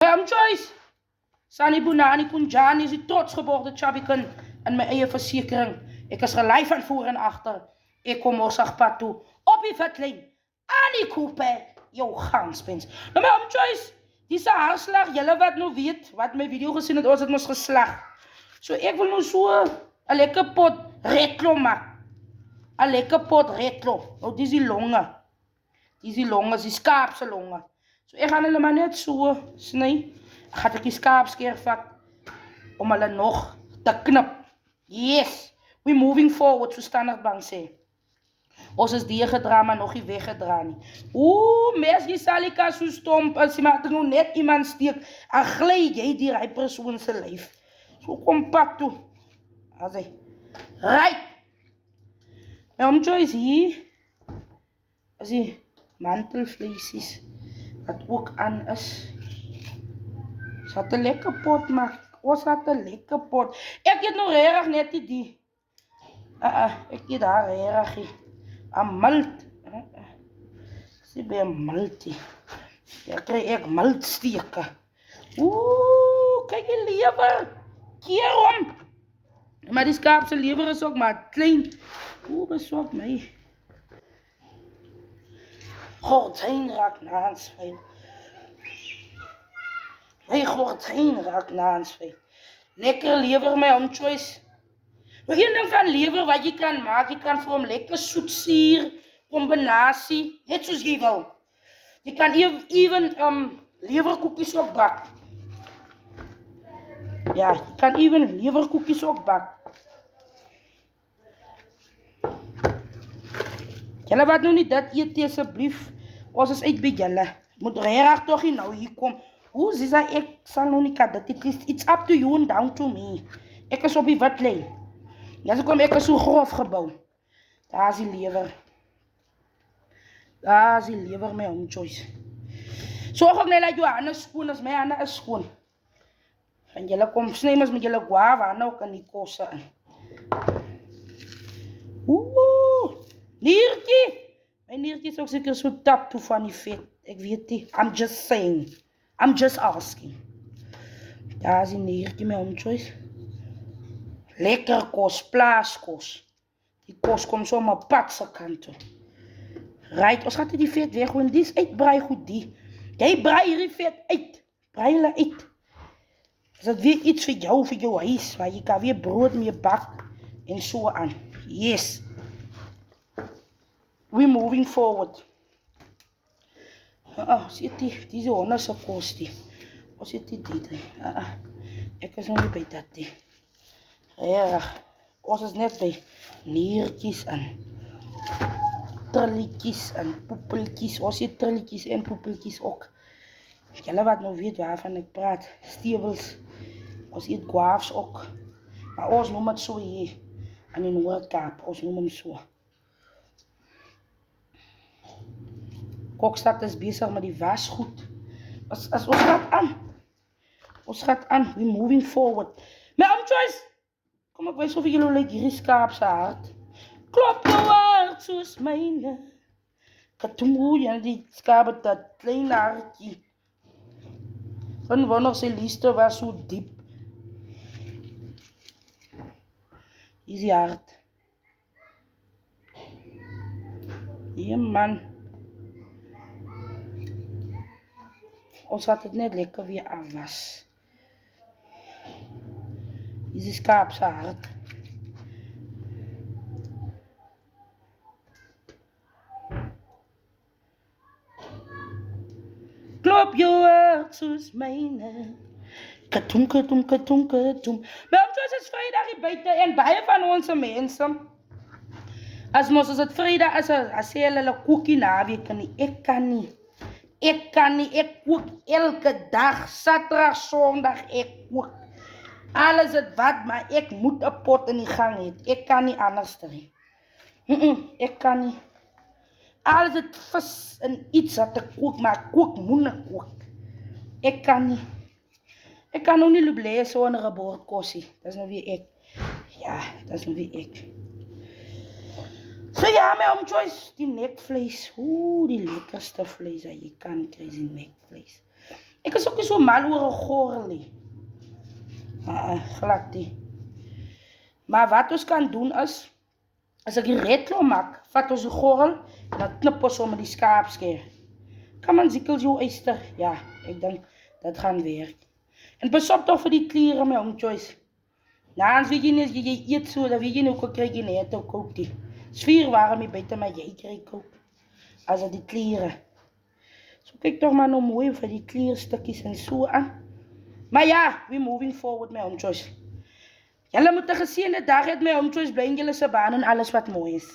My choice. Sani Bunani Kunjani is die trots geboorte Chabikan en my eie versekering. Ek is gelei van voor en agter. Ek kom Morsagpad toe op die vetlyn. Annie Cooper, jou ganspens. Nou my choice. Dis 'n haarslag, julle wat nou weet, wat my video gesien het, ons het mos geslag. So ek wil nou so 'n lekker pot retlo maak. 'n lekker pot retlo. Nou dis die longe. Dis die longe, die skaap se longe. So ek gaan hulle maar net so sny. Ek gaan die skaapskeer vat om hulle nog te knip. Yes, we moving forward, so Standard Bank sê. Ons is die gedra, maar nog nie weggedra nie. Mes jy salika so stomp, as jy maar nou net iemand steek, en gly jy die hy persoon se lyf. So kom pak toe. As hy. Right. My choice hier, as die mantelvleesies, wat ook aan is. Ons had 'n lekker pot, maar ons had 'n lekker pot. Ek het nog regtig net die. Ek het daar regtig. Malt. Sy by maltie. Ek kry ek maltsteke. Kyk die lewer. Keer om. Maar die skaap se lewer is ook maar klein. Besop my. Gordijn raak naansveen. My gordijn raak naansveen. Lekker lewer my choice. Maar een ding van lewer wat jy kan maak, jy kan vir hom lekker soetsuur kombinasie, net soos jy wil. Jy kan even lewerkoekies ook bak. Ja, jy kan even lewerkoekies ook bak. Julle wat nou nie dit eet asseblief, ons is uit by julle. Moet regtig tog nie nou hier kom. Hoe is dat ek sal nou nie kan dit. It's up to you and down to me. Ek is op die watlyn. Ja, so kom ek is so grof gebou. Daar is die lewer. Daar is die lewer my choice. Sorg ook net dat jou hande skoon is, my hande is skoon. En julle kom sny mos met julle guava nou kan die kosse in. Niertjie! My niertjie is ook seker so tap toe van die vet. Ek weet nie. I'm just saying. I'm just asking. Daar is die niertjie my choice. Lekker kos, plaaskos. Die kos kom so op pad se kant toe. Right, ons gaan die vet weggooi. Dis uitbraai goed die. Jy braai hierdie vet uit. Braai hulle uit. Is dit weer iets vir jou huis, waar jy kan weer brood mee bak en so aan. Yes. We're moving forward. Sê die is honderd se kos die. Ons het die. Ek is nog nie by dat die. Ja, ons is net by niertjies en trilletjies en poepeltjies. Ons het trilletjies en poepeltjies ook. Julle wat nou weet waarvan ek praat. Stewels. Ons eet guavs ook. Maar ons noem het so hier. In die Noord-Kaap. Ons noem hem so. Kokstad is bezig met die wasgoed. Ons gaat aan. Ons gaat aan. We're moving forward. My choice. Kom ek wys of ek julle like hierdie skaap se hart. Klop jou hart soos myne. Katoemoe, ja, die skaap het dat klein hartjie. Van wanneer sy liefde was so diep. Hier is die hart. Ja, man. Ons had het net lekker weer afwas. Hier is die skaap se hart. Klop jou hart soos myne. Katoem, katoem, katoem, katoem. Maar ons is Vrydag hier buite en baie van ons mense. As mos is het Vrydag, as sê hulle koekie naweek nie. Ek kan nie. Ek kook elke dag, Saterdag, Sondag, ek kook. Alles het wat, maar ek moet 'n pot in die gang hê. Ek kan nie anders nie. Ek kan nie. Alles het vis en iets wat ek kook, maar ek kook moet kook. Ek kan nie. Ek kan nou nie loop so onder 'n bord kosie. Dis nou wie ek. Ja, dis nou wie ek. So ja, my choice, die nekvlees. Die lekkerste vlees wat jy kan kry is die nekvlees. Ek is ook nie so mal oor 'n gorrel nie. Glad nie. Maar wat ons kan doen is, as ek die redklop maak, vat ons die gorrel en dan knip ons hom met die skaapskeer. Kom aan, zikkel jou eyster. Ja, ek dink dat gaan werk. En pas op toch vir die kliere, my oom Joyce. Nou, weet jy nie, as jy eet so, dan weet jy nie hoe krijg jy net ook koop die. Is 4 warm hier buiten, maar jy krijg koop. As dat die kliere. So kyk toch maar nou mooi vir die klierstukkies en so aan. Maar ja, we moving forward, my oom Joyce. Julle moet 'n geseënde dag hê, my oom Joyce, bly in julle se baan en alles wat mooi is.